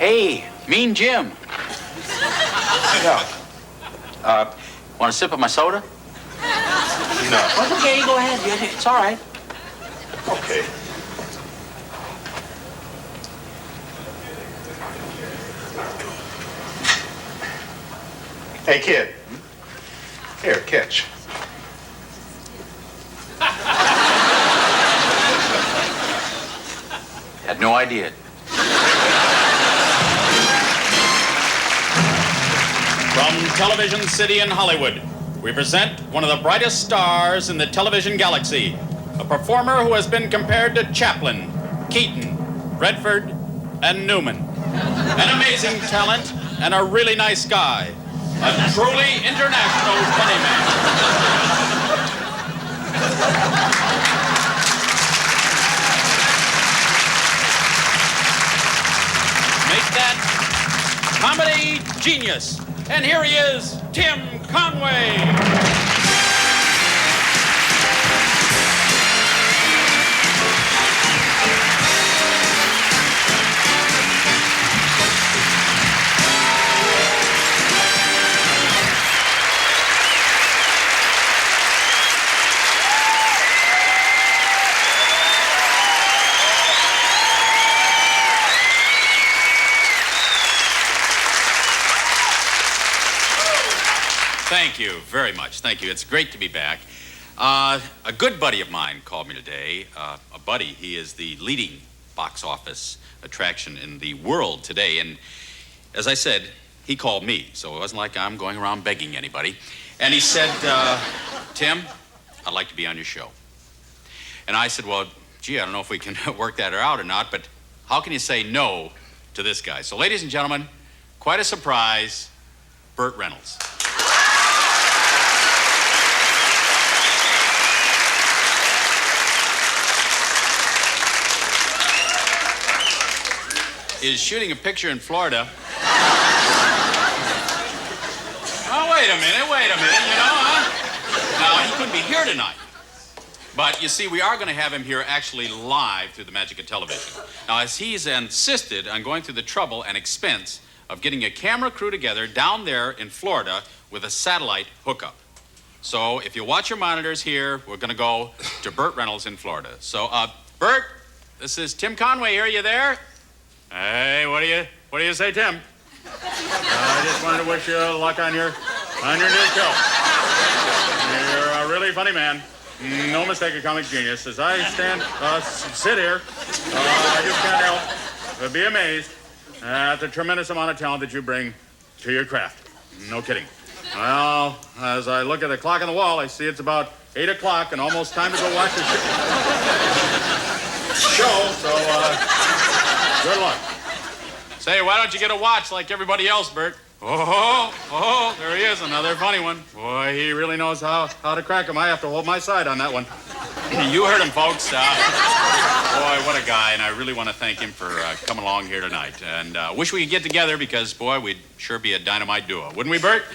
Hey, Mean Jim. Yeah. Want a sip of my soda? No. Well, okay, go ahead. It's all right. Okay. Hey, kid. Here, catch. Had no idea. From Television City in Hollywood, we present one of the brightest stars in the television galaxy, a performer who has been compared to Chaplin, Keaton, Redford, and Newman. An amazing talent and a really nice guy. A truly international funny man. Make that comedy genius. And here he is, Tim Conway. Thank you very much. Thank you. It's great to be back. A good buddy of mine called me today. A buddy, he is the leading box office attraction in the world today. And as I said, he called me. So it wasn't like I'm going around begging anybody. And he said, Tim, I'd like to be on your show. And I said, well, gee, I don't know if we can work that out or not, but how can you say no to this guy? So ladies and gentlemen, quite a surprise, Burt Reynolds. Is shooting a picture in Florida. Oh, wait a minute, you know, huh? Now, he couldn't be here tonight. But, you see, we are going to have him here actually live through the magic of television. Now, as he's insisted on going through the trouble and expense of getting a camera crew together down there in Florida with a satellite hookup. So, if you watch your monitors here, we're going to go to Burt Reynolds in Florida. So, Burt, this is Tim Conway here. You there? Hey, what do you say, Tim? I just wanted to wish you luck on your new show. You're a really funny man. No mistake, a comic genius. As I sit here, I just can't help but be amazed at the tremendous amount of talent that you bring to your craft. No kidding. Well, as I look at the clock on the wall, I see it's about 8 o'clock and almost time to go watch the show. So, good luck. Say, why don't you get a watch like everybody else, Burt? Oh, there he is, another funny one. Boy, he really knows how to crack him. I have to hold my side on that one. You heard him, folks. Boy, what a guy, and I really want to thank him for coming along here tonight. And wish we could get together because, boy, we'd sure be a dynamite duo. Wouldn't we, Burt?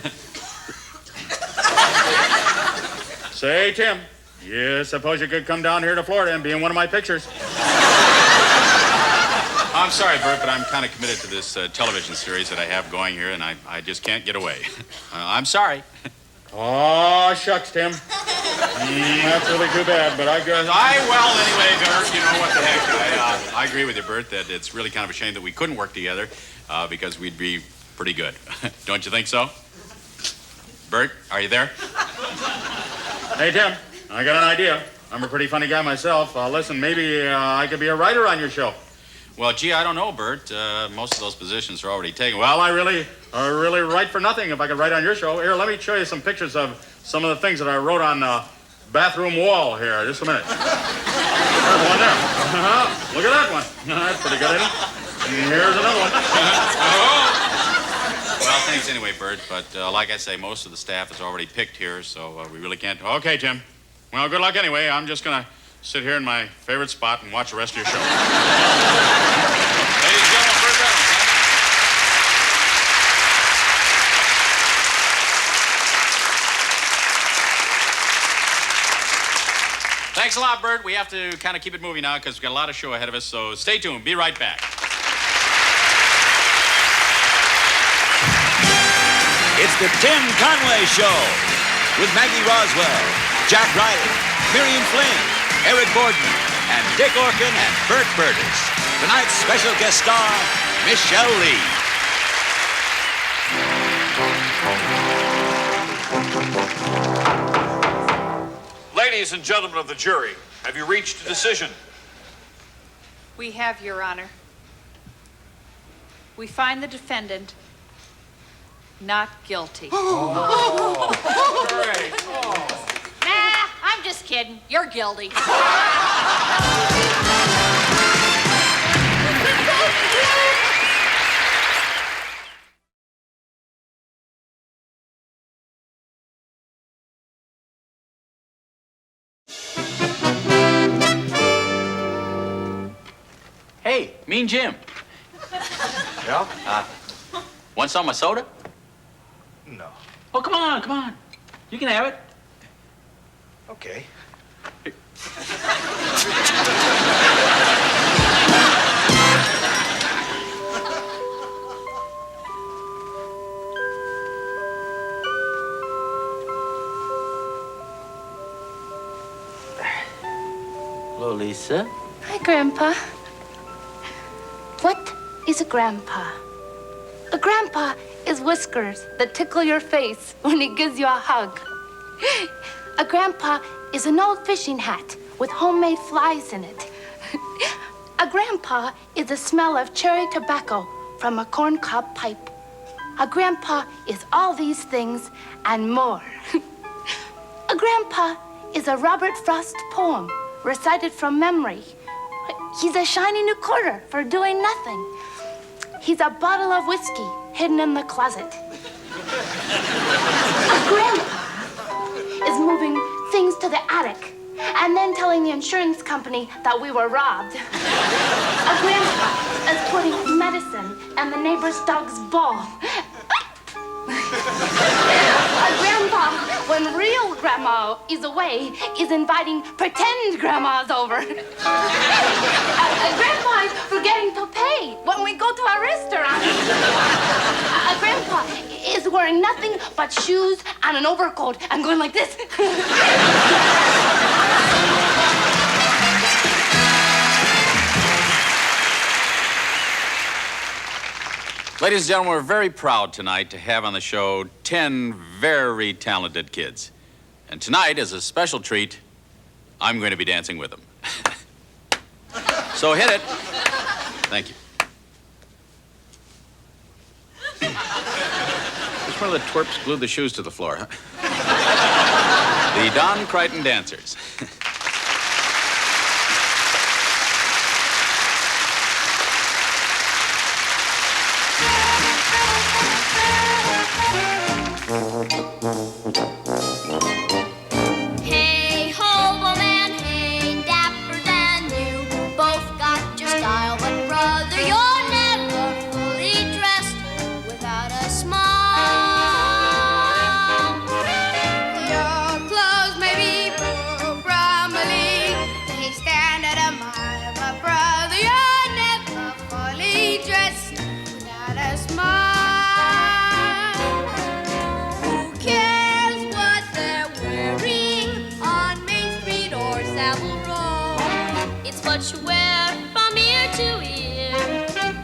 Say, Tim, you suppose you could come down here to Florida and be in one of my pictures? I'm sorry, Burt, but I'm kind of committed to this television series that I have going here, and I just can't get away. I'm sorry. Oh, shucks, Tim. That's really too bad, but I guess... Well, anyway, Burt, you know what the heck. I agree with you, Burt, that it's really kind of a shame that we couldn't work together because we'd be pretty good. Don't you think so? Burt, are you there? Hey, Tim, I got an idea. I'm a pretty funny guy myself. Listen, maybe I could be a writer on your show. Well, gee, I don't know, Burt. Most of those positions are already taken. Well, I really write for nothing if I could write on your show. Here, let me show you some pictures of some of the things that I wrote on the bathroom wall here. Just a minute. There's one there. Look at that one. That's pretty good, isn't it? And here's another one. Well, thanks anyway, Burt. But like I say, most of the staff is already picked here, so we really can't... Okay, Tim. Well, good luck anyway. I'm just going to sit here in my favorite spot and watch the rest of your show. Ladies and gentlemen, Burt Reynolds. Thanks a lot, Burt. We have to kind of keep it moving now because we've got a lot of show ahead of us, so stay tuned. Be right back. It's the Tim Conway Show with Maggie Roswell, Jack Riley, Miriam Flynn, Eric Borden, and Dick Orkin and Burt Burtis. Tonight's special guest star, Michele Lee. Ladies and gentlemen of the jury, have you reached a decision? We have, Your Honor. We find the defendant not guilty. Nah, I'm just kidding. You're guilty. Hey, Mean Jim. Yeah? Want some of my soda? No. Oh, come on, come on. You can have it. Okay. Hello, Lisa. Hi, Grandpa. What is a grandpa? A grandpa is whiskers that tickle your face when he gives you a hug. A grandpa is an old fishing hat with homemade flies in it. A grandpa is the smell of cherry tobacco from a corncob pipe. A grandpa is all these things and more. A grandpa is a Robert Frost poem recited from memory. He's a shiny new quarter for doing nothing. He's a bottle of whiskey hidden in the closet. A grandpa is moving things to the attic and then telling the insurance company that we were robbed. A grandpa is putting medicine in the neighbor's dog's bowl. A grandpa, when real grandma is away, is inviting pretend grandmas over. A grandpa is forgetting to pay when we go to a restaurant. A grandpa is wearing nothing but shoes and an overcoat and going like this. Ladies and gentlemen, we're very proud tonight to have on the show 10 very talented kids. And tonight, as a special treat, I'm going to be dancing with them. So hit it. Thank you. Which one of the twerps glued the shoes to the floor, huh? The Don Crichton Dancers. Hey, hobo man, hey, dapper than you. Both got your style, but brother, you're never fully dressed without a smile. Your clothes may be brumily, they stand at a mile, but brother, you're never fully dressed without a smile. What you wear from ear to ear,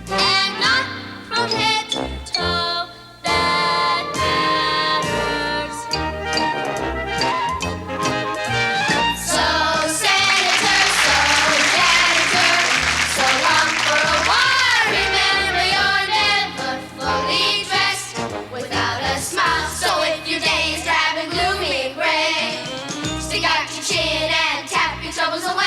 and not from head to toe, that matters. So senator, so janitor, so long for a while. Remember, you're never fully dressed without a smile. So if your day is drab and gloomy and gray, stick out your chin and tap your troubles away.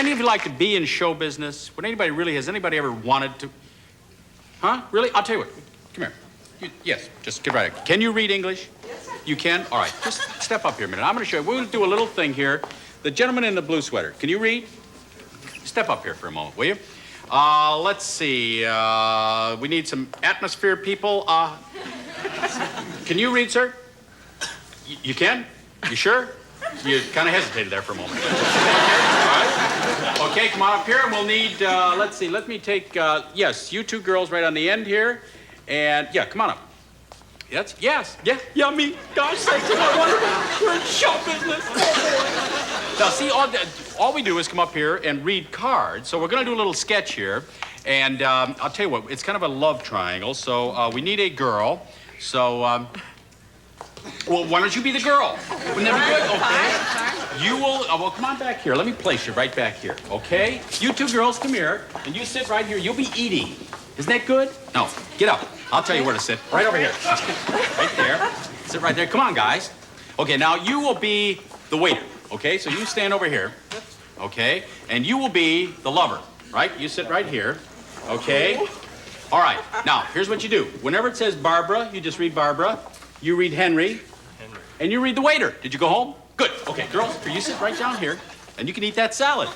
any of you like to be in show business? Has anybody ever wanted to? Huh? Really? I'll tell you what. Come here. Yes, just get right up. Can you read English? Yes, sir. You can? All right, just step up here a minute. I'm going to show you. We're going to do a little thing here. The gentleman in the blue sweater. Can you read? Step up here for a moment, will you? Let's see. We need some atmosphere people. Can you read, sir? You can? You sure? You kind of hesitated there for a moment. All right. Okay, come on up here, and we'll need, let's see, let me take, yes, you two girls right on the end here. And, yeah, come on up. Yes, yeah, me. Gosh sakes, I wonder, we're in show business. Oh, boy. Now, see, all we do is come up here and read cards. So we're going to do a little sketch here. And I'll tell you what, it's kind of a love triangle. So we need a girl. So, well, why don't you be the girl? Wouldn't that be good? Okay. You will, well, come on back here. Let me place you right back here, okay? You two girls, come here. And you sit right here. You'll be eating. Isn't that good? No, get up. I'll tell you where to sit. Right over here. Right there. Sit right there. Come on, guys. Okay, now you will be the waiter, okay? So you stand over here, okay? And you will be the lover, right? You sit right here, okay? All right, now, here's what you do. Whenever it says Barbara, you just read Barbara. You read Henry. And you read the waiter. Did you go home? Good. Okay, girls, you sit right down here, and you can eat that salad.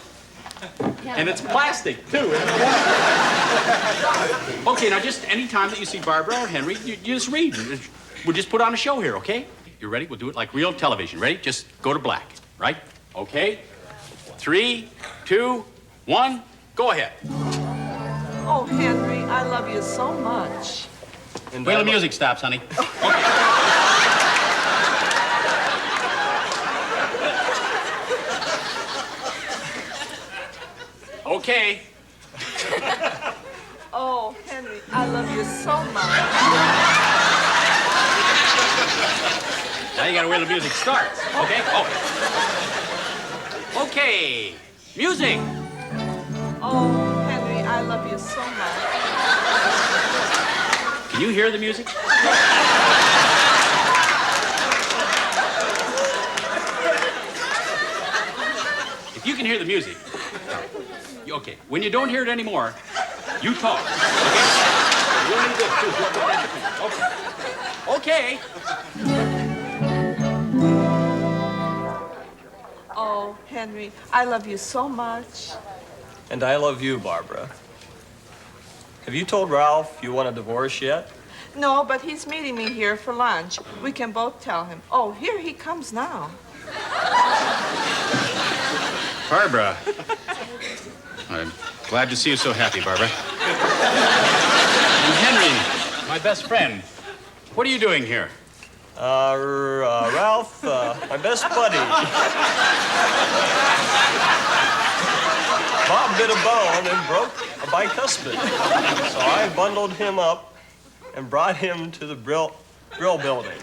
And it's plastic, too. Okay, now just any time that you see Barbara or Henry, you just read. We'll just put on a show here, okay? You ready? We'll do it like real television. Ready? Just go to black, right? Okay? 3, 2, 1, go ahead. Oh, Henry, I love you so much. Wait till the music stops, honey. Okay. Oh, Henry, I love you so much. Now you gotta wait till the music starts, okay? Oh. Okay, music. Oh, Henry, I love you so much. Can you hear the music? If you can hear the music, okay, when you don't hear it anymore, you talk, okay? You'll need this too. Okay. Oh, Henry, I love you so much. And I love you, Barbara. Have you told Ralph you want a divorce yet? No, but he's meeting me here for lunch. We can both tell him. Oh, here he comes now. Barbara. I'm glad to see you so happy, Barbara. And Henry, my best friend, what are you doing here? Ralph, my best buddy. Bob bit a bone and broke a bicuspid. So I bundled him up and brought him to the grill building.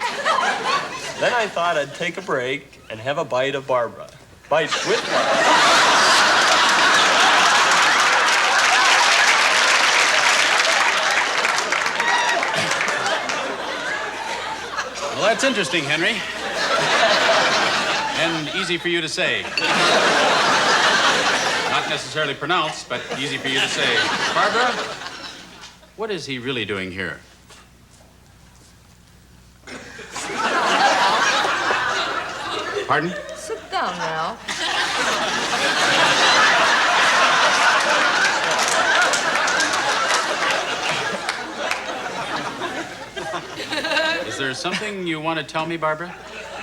Then I thought I'd take a break and have a bite of Barbara. Bite with Barbara. Well, that's interesting, Henry. And easy for you to say. Not necessarily pronounced, but easy for you to say. Barbara, what is he really doing here? Pardon? Sit down, Ralph. Is there something you want to tell me, Barbara?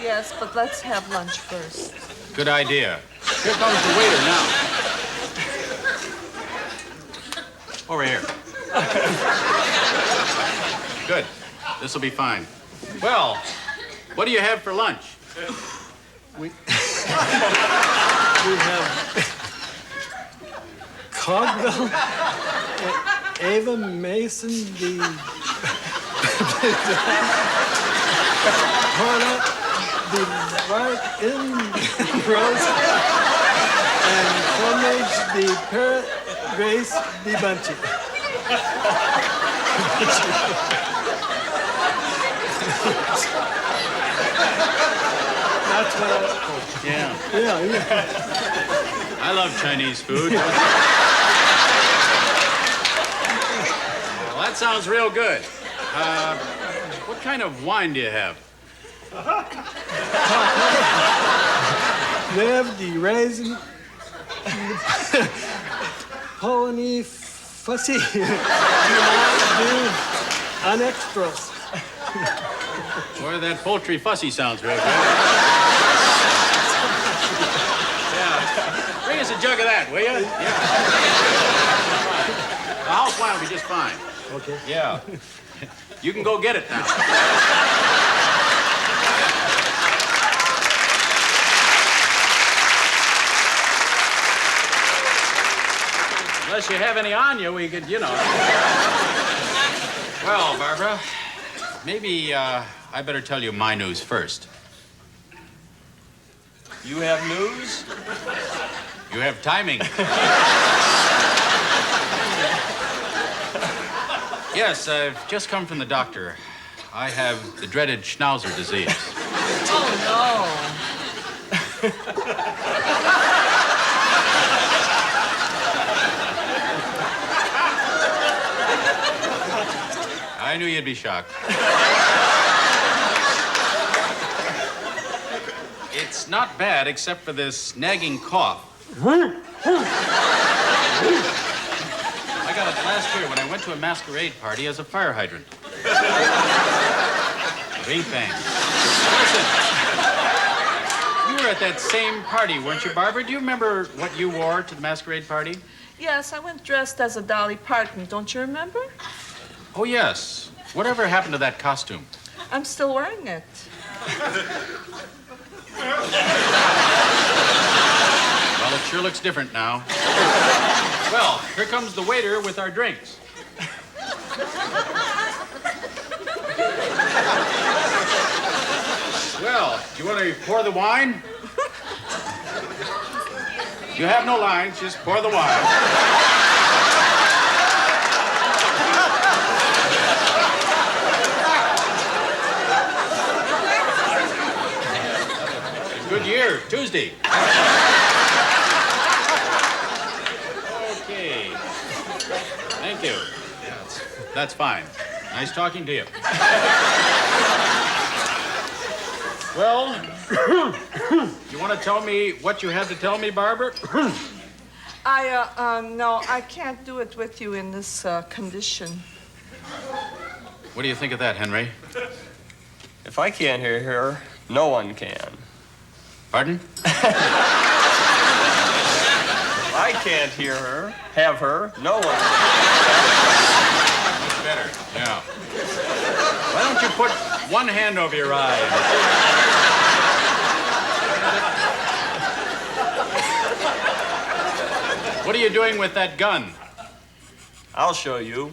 Yes, but let's have lunch first. Good idea. Here comes the waiter now. Over here. Good. This will be fine. Well, what do you have for lunch? We have Cogwell, Ava Mason, the Parna, the White in Rose, and Fromage, the Parrot, Grace, the Bunchy. That's what I... Yeah. Yeah. I love Chinese food. Well, that sounds real good. What kind of wine do you have? We have the raisin, pony fussy, an extras. Boy, that poultry fussy sounds real good. Yeah. Bring us a jug of that, will you? Yeah. The house wine will be just fine. Okay. Yeah. You can go get it now. Unless you have any on you, we could, you know. Well, Barbara, maybe I better tell you my news first. You have news? You have timing. Yes, I've just come from the doctor. I have the dreaded Schnauzer disease. Oh, I knew you'd be shocked. It's not bad, except for this nagging cough. I got it last year when I went to a masquerade party as a fire hydrant. Bing bang. Listen, you were at that same party, weren't you, Barbara? Do you remember what you wore to the masquerade party? yes, I went dressed as a Dolly Parton. Don't you remember? Oh, yes. Whatever happened to that costume? I'm still wearing it. Well, it sure looks different now. Well, here comes the waiter with our drinks. Well, do you want to pour the wine? You have no lines, just pour the wine. Good year, Tuesday. Okay. Thank you. That's fine. Nice talking to you. Well, you want to tell me what you had to tell me, Barbara? No, I can't do it with you in this condition. What do you think of that, Henry? If I can't hear her, no one can. Pardon? If I can't hear her, have her, no one can. Much better, yeah. Why don't you put one hand over your eye? What are you doing with that gun? I'll show you.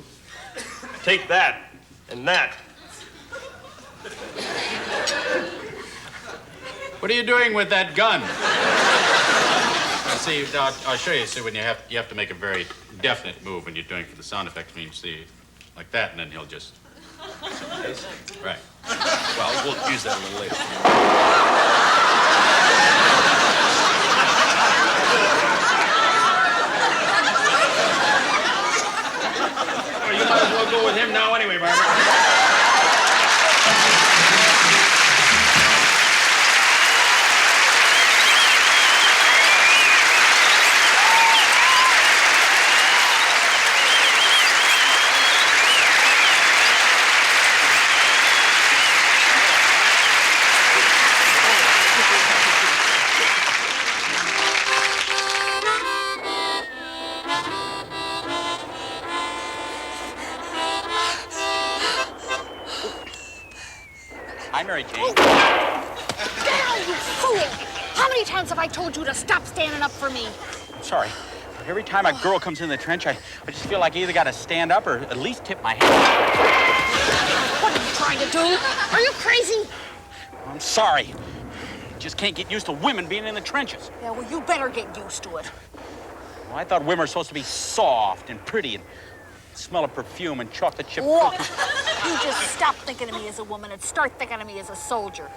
Take that and that. What are you doing with that gun? See, I'll show you. See, when you have to make a very definite move when you're doing it for the sound effects. I mean, see, like that, and then he'll just. Right. Well, we'll use that a little later. Well, you might as well go with him now anyway, Barbara. Hi, Mary Jane. Get out, you fool! How many times have I told you to stop standing up for me? I'm sorry. Every time a girl comes in the trench, I just feel like I either got to stand up or at least tip my head. What are you trying to do? Are you crazy? I'm sorry. Just can't get used to women being in the trenches. Yeah, well, you better get used to it. Well, I thought women were supposed to be soft and pretty and smell of perfume and chocolate chip Look, cookies. you just stop thinking of me as a woman and start thinking of me as a soldier.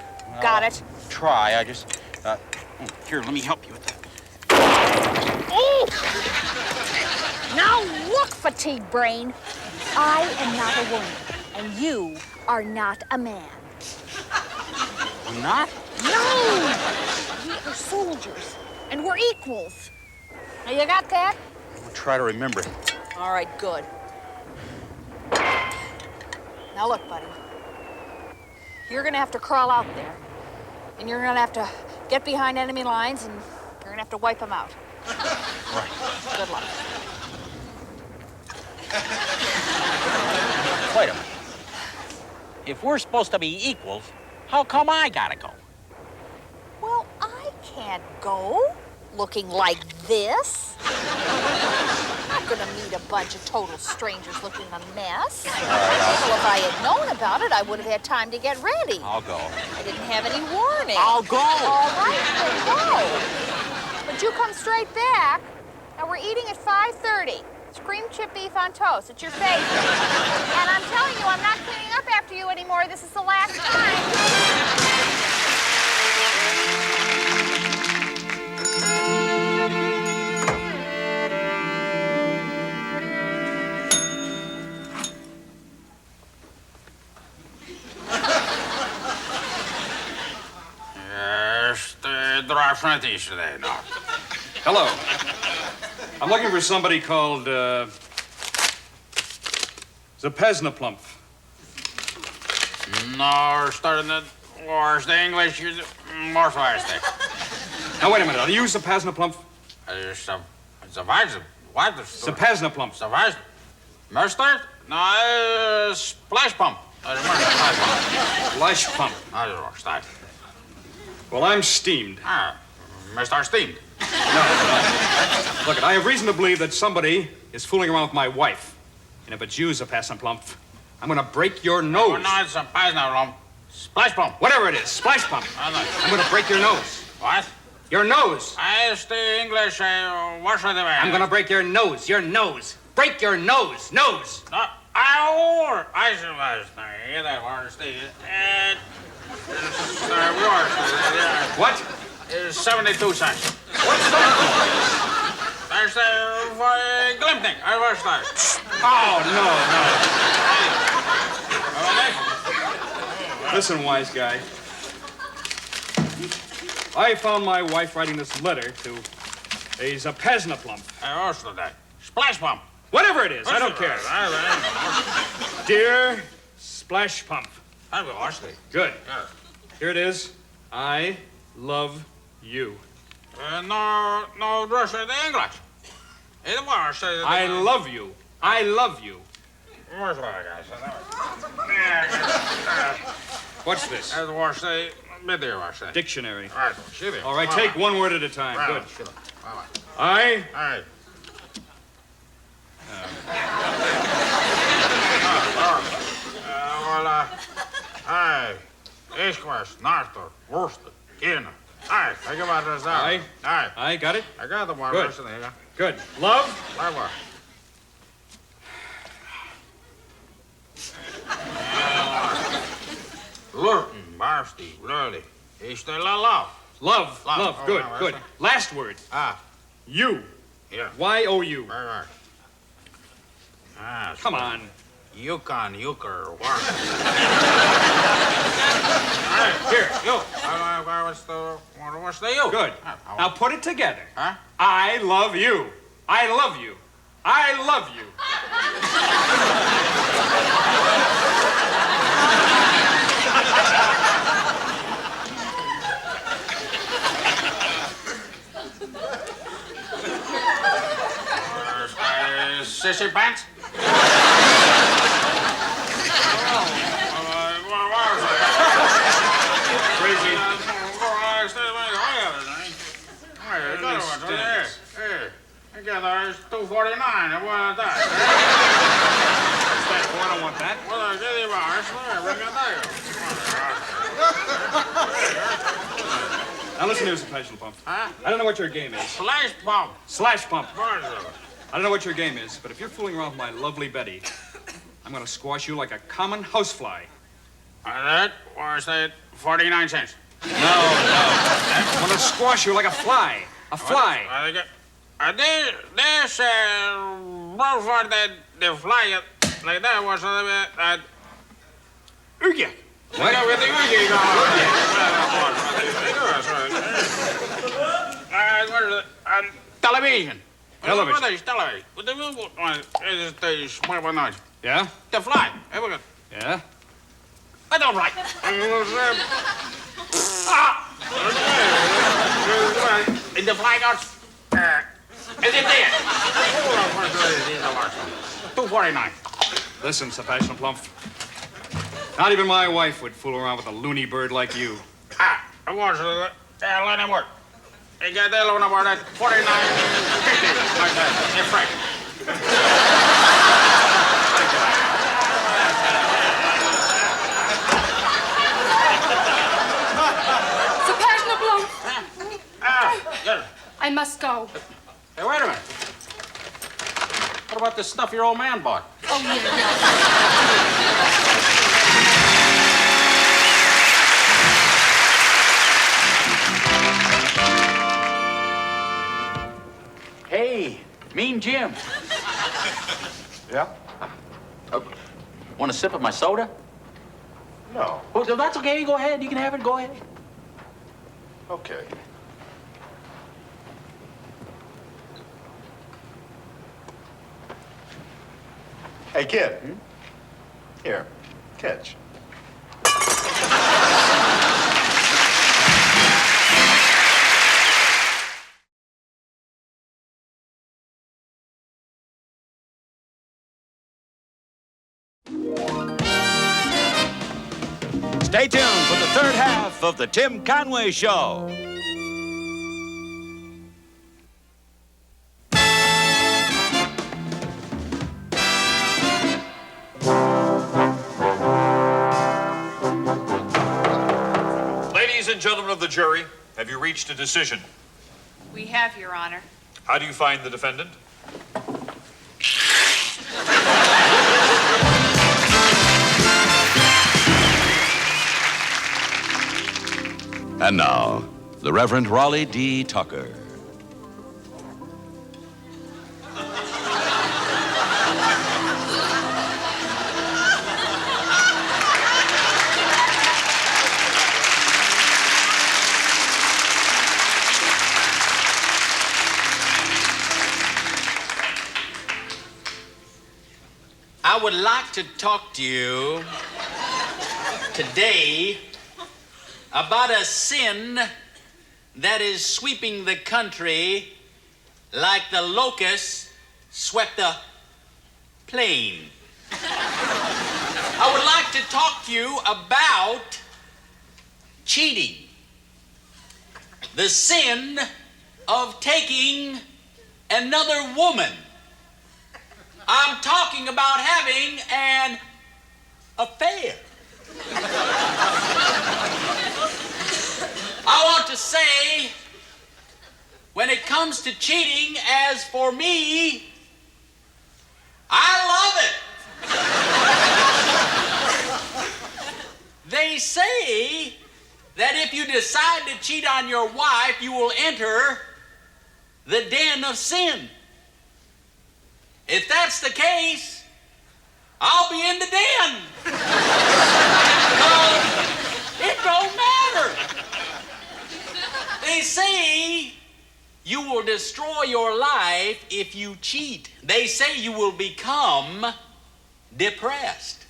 Got it? Try. I just... here, let me help you with that. Oh! Now look, fatigue brain. I am not a woman, and you are not a man. I'm not? No! We are soldiers, and we're equals. Now, you got that? I'll try to remember. All right, good. Now, look, buddy. You're gonna have to crawl out there, and you're gonna have to get behind enemy lines, and you're gonna have to wipe them out. Right. Good luck. Wait a minute. If we're supposed to be equals, how come I gotta go? Well, I can't go looking like this. I'm not gonna meet a bunch of total strangers looking a mess. Well, if I had known about it, I would have had time to get ready. I'll go. I didn't have any warning. I'll go. All right, then go. But you come straight back. Now, we're eating at 5:30. Cream chip beef on toast. It's your favorite. And I'm telling you, I'm not cleaning up after you anymore. This is the last time. Hello. I'm looking for somebody called, Zapesnaplump. No, starting the wars, the English use more fast. Now, wait a minute. Are you Zapesnaplump? What? Zapesnaplump. Savage? Mustard? No, splash pump. Flash pump. Well, I'm steamed. Mr. Steamed. Look, I have reason to believe that somebody is fooling around with my wife. And if it's you, Zapesnaplump, I'm gonna break your nose. Oh, no, it's a Zapesnaplump. Splash pump. Whatever it is, splash pump. I'm gonna break your nose. What? Your nose. I speak English. What should I I'm gonna break your nose. Your nose. Break your nose. Nose. No, I suppose. That was What? 72 cents. What's that? There's a glimping. I was there. Oh, no. Listen, wise guy. I found my wife writing this letter to a Zapesnaplump. I also that. Splash pump. Whatever it is, I don't care. Dear Splash Pump. I will watch it. Good. Here it is. I love you. No, Russia, the English. I love you. I love you. What's this? Dictionary. All right, take one word at a time. Good. I. I got it. I got the one. Good. Good. Love. Lurton, Barsty, Lurley. Is there love? Love. Good. Good. Last word. You. Yeah. Y-O-U. Right. Come on. Yukon, Euchre, Here, you. What's the you? Good. Now put it together. Huh? I love you. I love you. I love you. Sissy pants? Crazy. I got ours $2.49. I want that. I don't want that. Well, I get him ours. Now listen to this, Passion Pump. Huh? I don't know what your game is. Slash pump. Slash Pump. I I don't know what your game is, but if you're fooling around with my lovely Betty, I'm gonna squash you like a common housefly. That was that 49 cents. No. I'm gonna squash you like a fly. A fly. This before they fly it like that was Uge. Whatever the Uge television. Television. Yeah? The fly. Yeah? I don't like. In the fly goes. Is it there? 249. Listen, Sebastian Plumpf. Not even my wife would fool around with a loony bird like you. I was let him work. He got that loan about that 49.50 like that. In franc. Sebastian Plumpf. Yes. I must go. Hey, wait a minute. What about the stuff your old man bought? Oh, yeah. Hey, Mean Jim. Yeah? Want a sip of my soda? No. Oh, that's okay. Go ahead. You can have it. Go ahead. Okay. Hey, kid. Here, catch. Stay tuned for the third half of the Tim Conway Show. Ladies and gentlemen of the jury, have you reached a decision? We have, Your Honor. How do you find the defendant? And now, the Reverend Raleigh D. Tucker. I would like to talk to you today about a sin that is sweeping the country like the locusts swept the plain. I would like to talk to you about cheating. The sin of taking another woman. I'm talking about having an affair. I want to say, when it comes to cheating, as for me, I love it. They say that if you decide to cheat on your wife, you will enter the den of sin. If that's the case, I'll be in the den. It don't matter. They say you will destroy your life if you cheat. They say you will become depressed.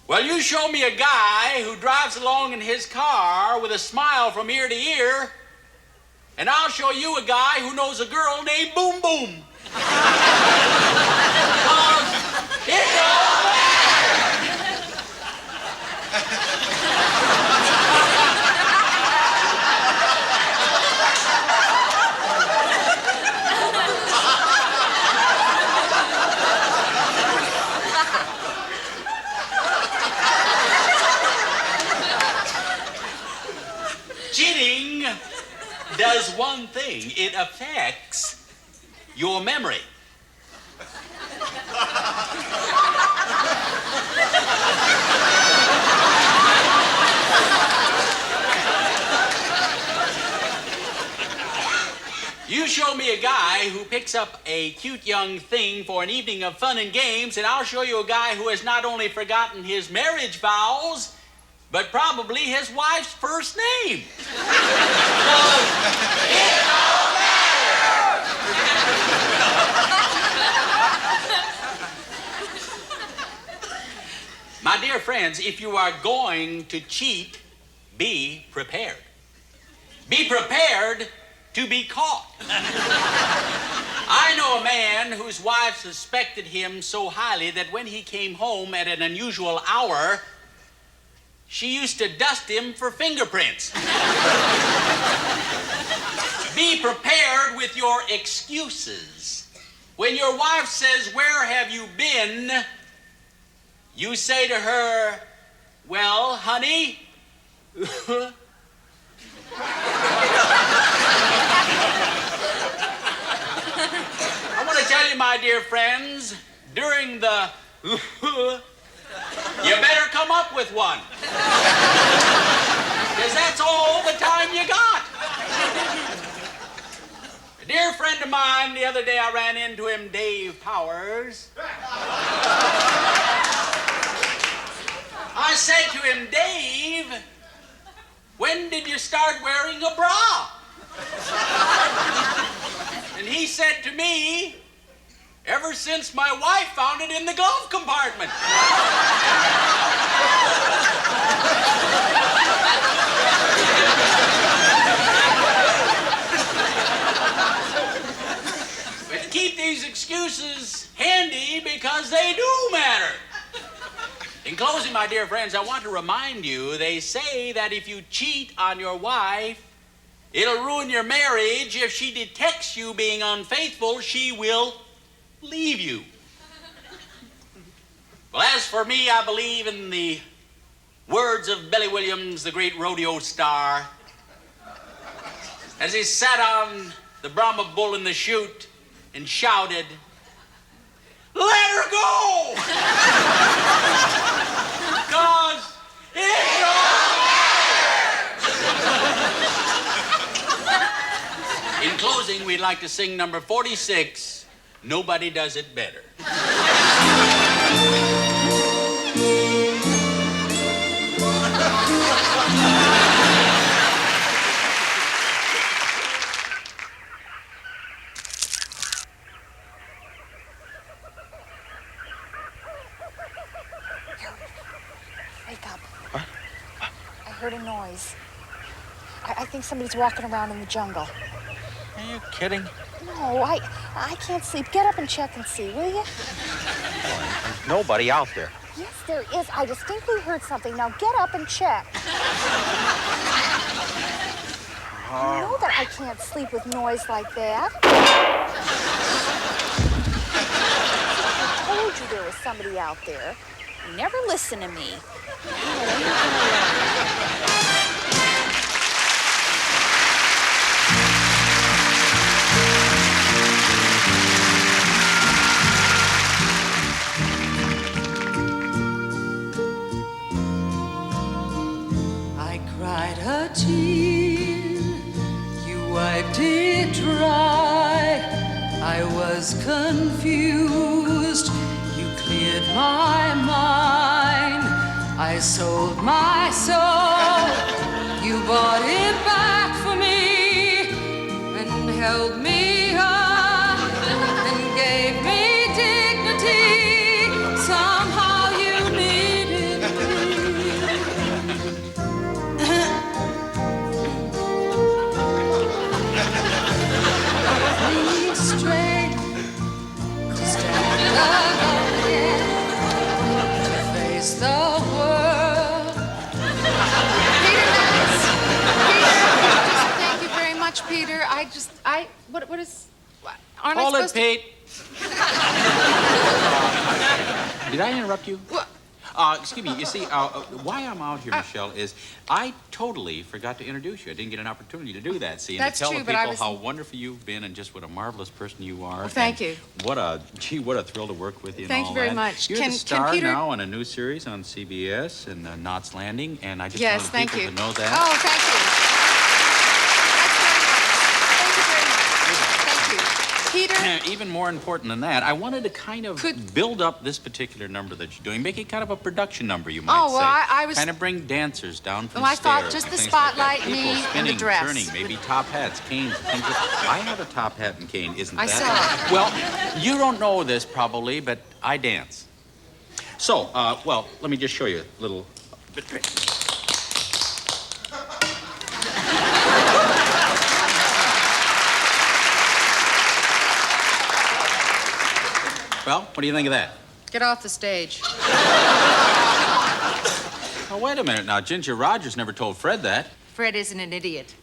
Well, you show me a guy who drives along in his car with a smile from ear to ear, and I'll show you a guy who knows a girl named Boom Boom. It don't matter. Cheating does one thing. It affects your memory. You show me a guy who picks up a cute young thing for an evening of fun and games, and I'll show you a guy who has not only forgotten his marriage vows, but probably his wife's first name. My dear friends, if you are going to cheat, be prepared. Be prepared to be caught. I know a man whose wife suspected him so highly that when he came home at an unusual hour, she used to dust him for fingerprints. Be prepared with your excuses. When your wife says, "Where have you been?" you say to her, "Well, honey," I want to tell you, my dear friends, during the you better come up with one. Because that's all the time you got. A dear friend of mine, the other day I ran into him, Dave Powers. I said to him, "Dave, when did you start wearing a bra?" And he said to me, "Ever since my wife found it in the glove compartment." But keep these excuses handy because they do matter. In closing, my dear friends, I want to remind you, they say that if you cheat on your wife, it'll ruin your marriage. If she detects you being unfaithful, she will leave you. Well, as for me, I believe in the words of Billy Williams, the great rodeo star, as he sat on the Brahma bull in the chute and shouted, "Let her go! 'Cause it's over!" In closing, we'd like to sing number 46, "Nobody Does It Better." Wake up. I heard a noise. I think somebody's walking around in the jungle. Are you kidding? No, I can't sleep. Get up and check and see, will you? There's nobody out there. Yes, there is. I distinctly heard something. Now get up and check. You know that I can't sleep with noise like that. I told you there was somebody out there. You never listen to me. I cried a tear, you wiped it dry. I was confused, you cleared my mind. I sold my soul, you bought it back for me, and held me up, and gave me dignity. Somehow you needed me. Straight to stand alone again, to face the world. Thank you very much, Peter. What is... Aren't Hold I it, supposed Pete. Did I interrupt you? What? Excuse me, you see, why I'm out here, Michele, is I totally forgot to introduce you. I didn't get an opportunity to do that, see, and That's to tell true, the but I people was- how wonderful you've been and just what a marvelous person you are. Well, thank and you. What a thrill to work with you and Thank all you very that. much. You're Can- the can star Peter- now on a new series on CBS and Knots Landing, and I just Yes, wanted thank people you. to know that. Oh, thank you. That's very nice. Thank you very much. even more important than that, I wanted to kind of build up this particular number that you're doing, make it kind of a production number, you might Oh, well, say. I was... Kind of bring dancers down from Well, I stairs. thought just and the things like spotlight, that. People me, and spinning, the dress. turning, maybe top hats, canes, things like I have a top hat and cane, isn't I that? saw. Well, you don't know this probably, but I dance. So, well, let me just show you a little bit. Well, what do you think of that? Get off the stage. Oh, wait a minute now. Ginger Rogers never told Fred that. Fred isn't an idiot.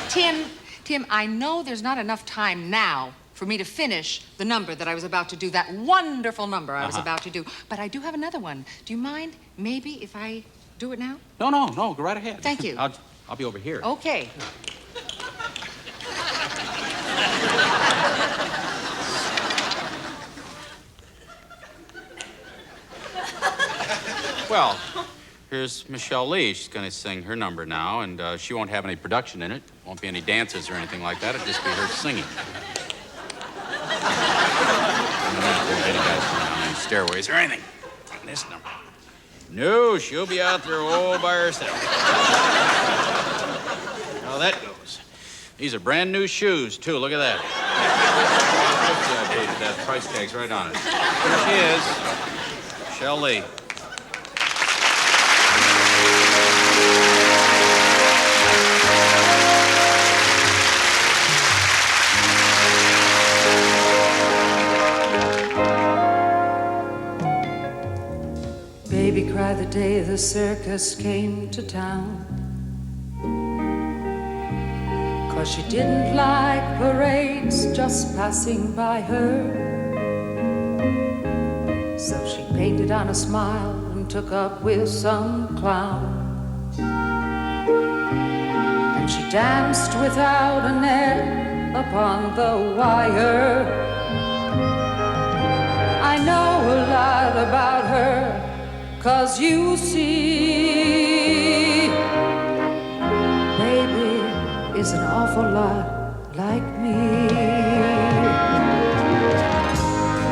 Tim, I know there's not enough time now for me to finish the number that I was about to do, that wonderful number I was about to do. But I do have another one. Do you mind, maybe, if I do it now? No, go right ahead. Thank you. I'll be over here. Okay. Well, here's Michele Lee. She's going to sing her number now, and she won't have any production in it. Won't be any dances or anything like that. It'll just be her singing. Any guys coming down these stairways or anything on this number. No, she'll be out there all by herself. How that goes. These are brand new shoes, too. Look at that. That price tag's right on it. Here she is, Michele Lee. Baby cried the day the circus came to town, 'cause she didn't like parades just passing by her. So she painted on a smile and took up with some clown, and she danced without a net upon the wire. I know a lot about her, 'cause you see, baby is an awful lot like me.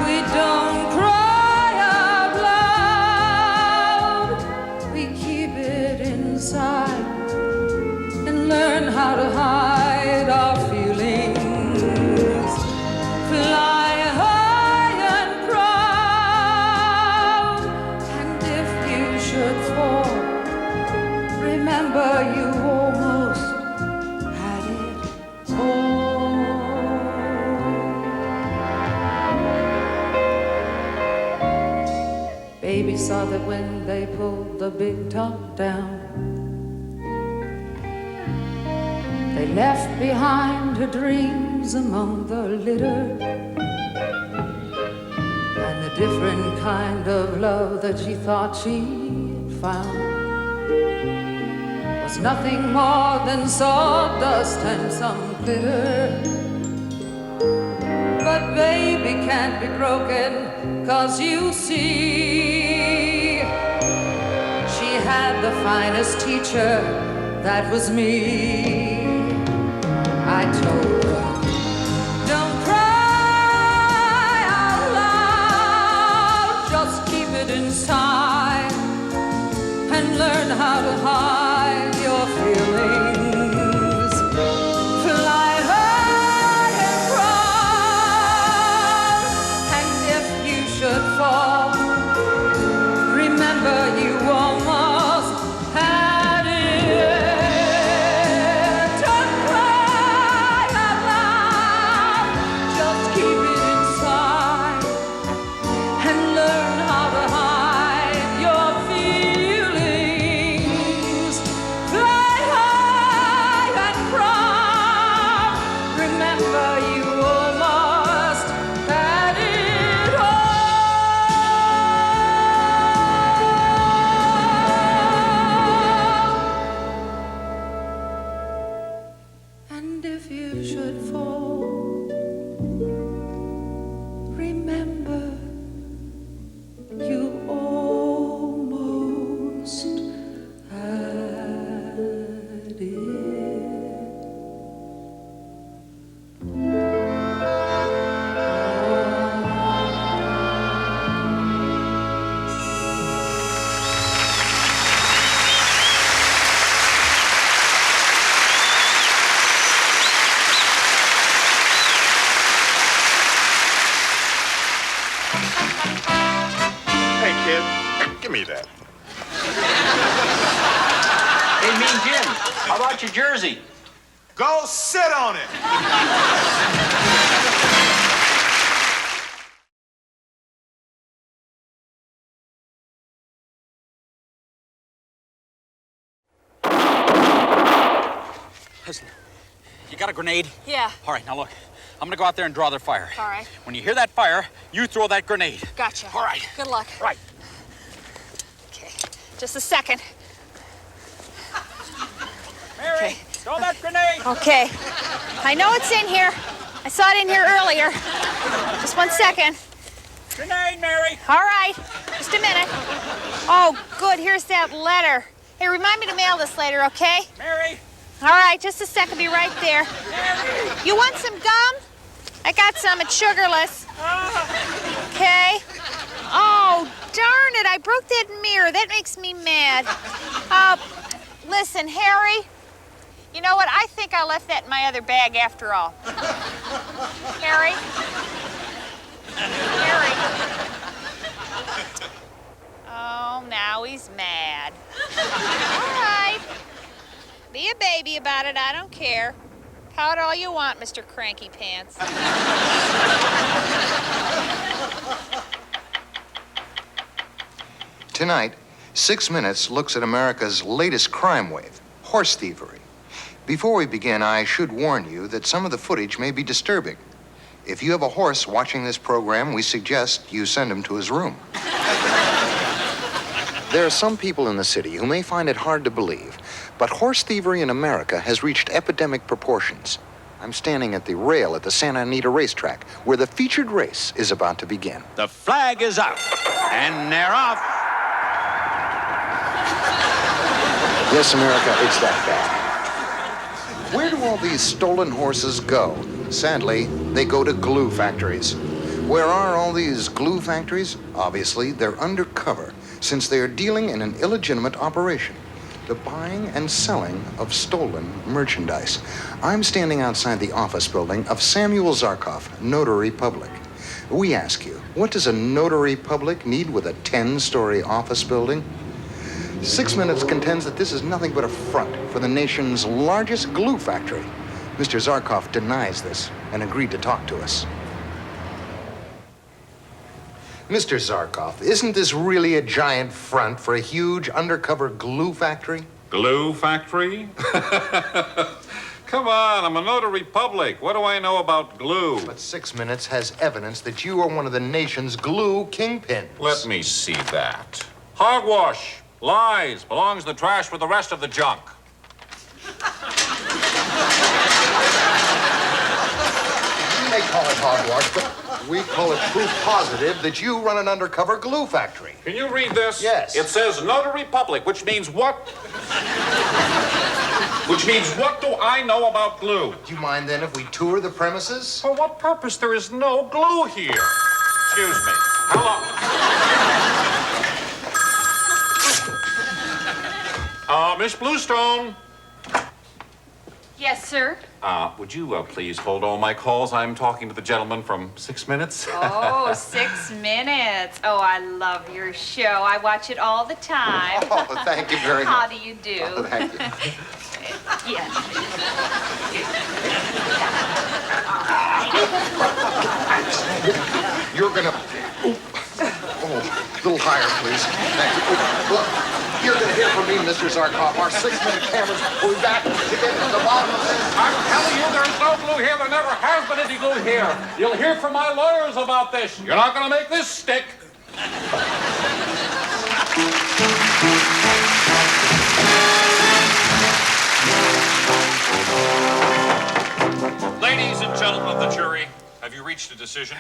We don't cry out loud, we keep it inside and learn how to hide our feelings. Fly high and proud, and if you should fall, remember you almost had it all. Baby saw that when they pulled the big top down, they left behind her dreams among the litter, and the different kind of love that she thought she'd found was nothing more than sawdust and some glitter. But baby can't be broken, 'cause you see, she had the finest teacher, that was me. I told her, don't cry out loud, just keep it inside and learn how to hide your feelings. Fly high and proud, and if you should fall, remember you almost had it. Don't cry out loud. kid. Give me that. Hey, Mean Jim, how about your jersey? Go sit on it. Listen, you got a grenade? Yeah. All right, now look. I'm gonna go out there and draw their fire. All right. When you hear that fire, you throw that grenade. Gotcha. All right. Good luck. Right. Okay. Just a second. Mary, throw that grenade. Okay. I know it's in here. I saw it in here earlier. Just 1 second. Grenade, Mary. All right. Just a minute. Oh, good. Here's that letter. Hey, remind me to mail this later, okay? Mary. All right. Just a second. Be right there. Mary. You want some gum? I got some. It's sugarless. Okay. Oh, darn it. I broke that mirror. That makes me mad. Listen, Harry. You know what? I think I left that in my other bag after all. Harry? Harry? Oh, now he's mad. All right. Be a baby about it. I don't care. Pout all you want, Mr. Cranky Pants. Tonight, 6 Minutes looks at America's latest crime wave, horse thievery. Before we begin, I should warn you that some of the footage may be disturbing. If you have a horse watching this program, we suggest you send him to his room. There are some people in the city who may find it hard to believe, but horse thievery in America has reached epidemic proportions. I'm standing at the rail at the Santa Anita racetrack, where the featured race is about to begin. The flag is out, and they're off. Yes, America, it's that bad. Where do all these stolen horses go? Sadly, they go to glue factories. Where are all these glue factories? Obviously, they're undercover, since they are dealing in an illegitimate operation, the buying and selling of stolen merchandise. I'm standing outside the office building of Samuel Zarkoff, Notary Public. We ask you, what does a notary public need with a 10-story office building? 6 Minutes contends that this is nothing but a front for the nation's largest glue factory. Mr. Zarkoff denies this and agreed to talk to us. Mr. Zarkoff, isn't this really a giant front for a huge undercover glue factory? Glue factory? Come on, I'm a notary public. What do I know about glue? But 6 Minutes has evidence that you are one of the nation's glue kingpins. Let me see that. Hogwash. Lies. Belongs in the trash with the rest of the junk. You may call it hogwash, but we call it proof positive that you run an undercover glue factory. Can you read this? Yes. It says Notary Public, which means what? Which means what do I know about glue? Do you mind then if we tour the premises? For what purpose? There is no glue here. Excuse me. Hello. Miss Bluestone. Yes, sir. Would you please hold all my calls? I'm talking to the gentleman from 6 Minutes. Oh, 6 Minutes. Oh, I love your show. I watch it all the time. Oh, thank you very much. How do you do? Oh, thank you. Yes. You're gonna... Oh, a little higher, please. Thank you. Oh, look, you're gonna hear from me, Mr. Zarkoff. Our 6 Minute cameras will be back to get to the bottom of this. I'm telling you, there's no glue here. There never has been any glue here. You'll hear from my lawyers about this. You're not gonna make this stick. Ladies and gentlemen of the jury, have you reached a decision?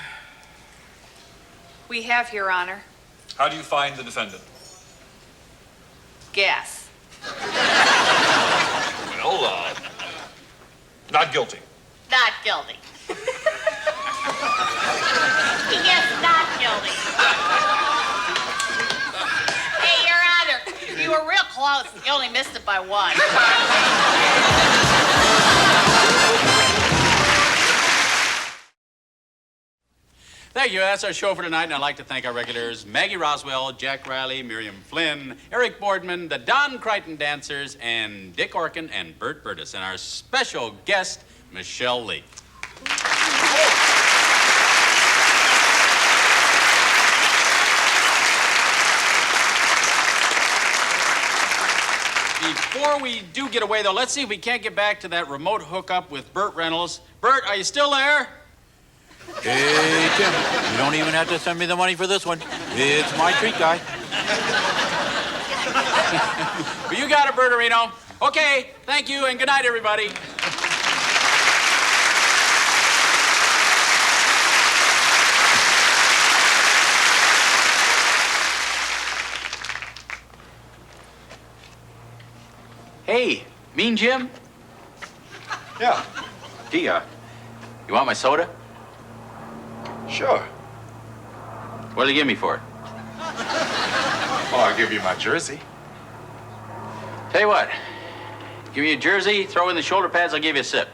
We have, Your Honor. How do you find the defendant? Guess. Well, not guilty. Not guilty. Yes, not guilty. Hey, Your Honor, you were real close. You only missed it by 1. Thank you. That's our show for tonight, and I'd like to thank our regulars, Maggie Roswell, Jack Riley, Miriam Flynn, Eric Boardman, the Don Crichton Dancers, and Dick Orkin and Burt Burtis, and our special guest, Michele Lee. Before we do get away, though, let's see if we can't get back to that remote hookup with Burt Reynolds. Burt, are you still there? Hey, Tim, you don't even have to send me the money for this one. It's my treat, guy. Well, you got it, Bertorino. Okay, thank you, and good night, everybody. Hey, Mean Jim? Yeah. Gee, you want my soda? Sure. What'll you give me for it? Oh, I'll give you my jersey. Tell you what, give me a jersey, throw in the shoulder pads, I'll give you a sip.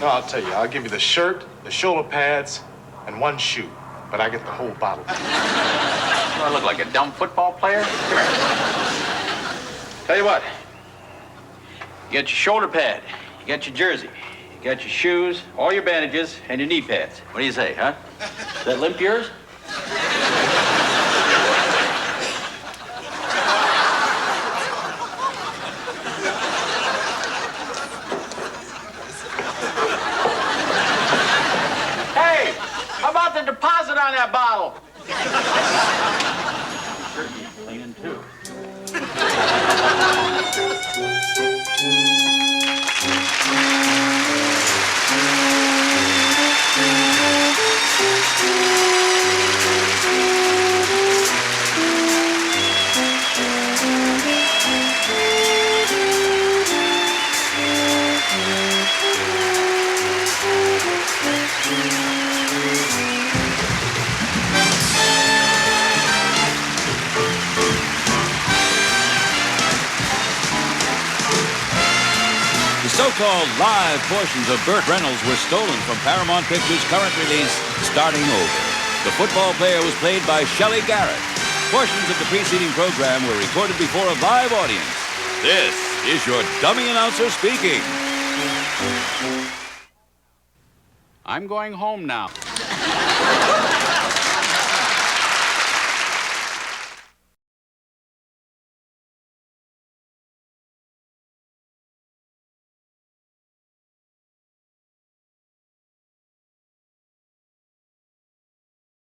No, I'll tell you, I'll give you the shirt, the shoulder pads, and one shoe. But I get the whole bottle. Do I look like a dumb football player? Come here. Tell you what, you got your shoulder pad, you got your jersey, you got your shoes, all your bandages, and your knee pads. What do you say, huh? Is that limp yours? Hey, how about the deposit on that bottle? Certainly cleaning, too. The so-called live portions of Burt Reynolds were stolen from Paramount Pictures' current release, Starting Over. The football player was played by Shelley Garrett. Portions of the preceding program were recorded before a live audience. This is your dummy announcer speaking. I'm going home now.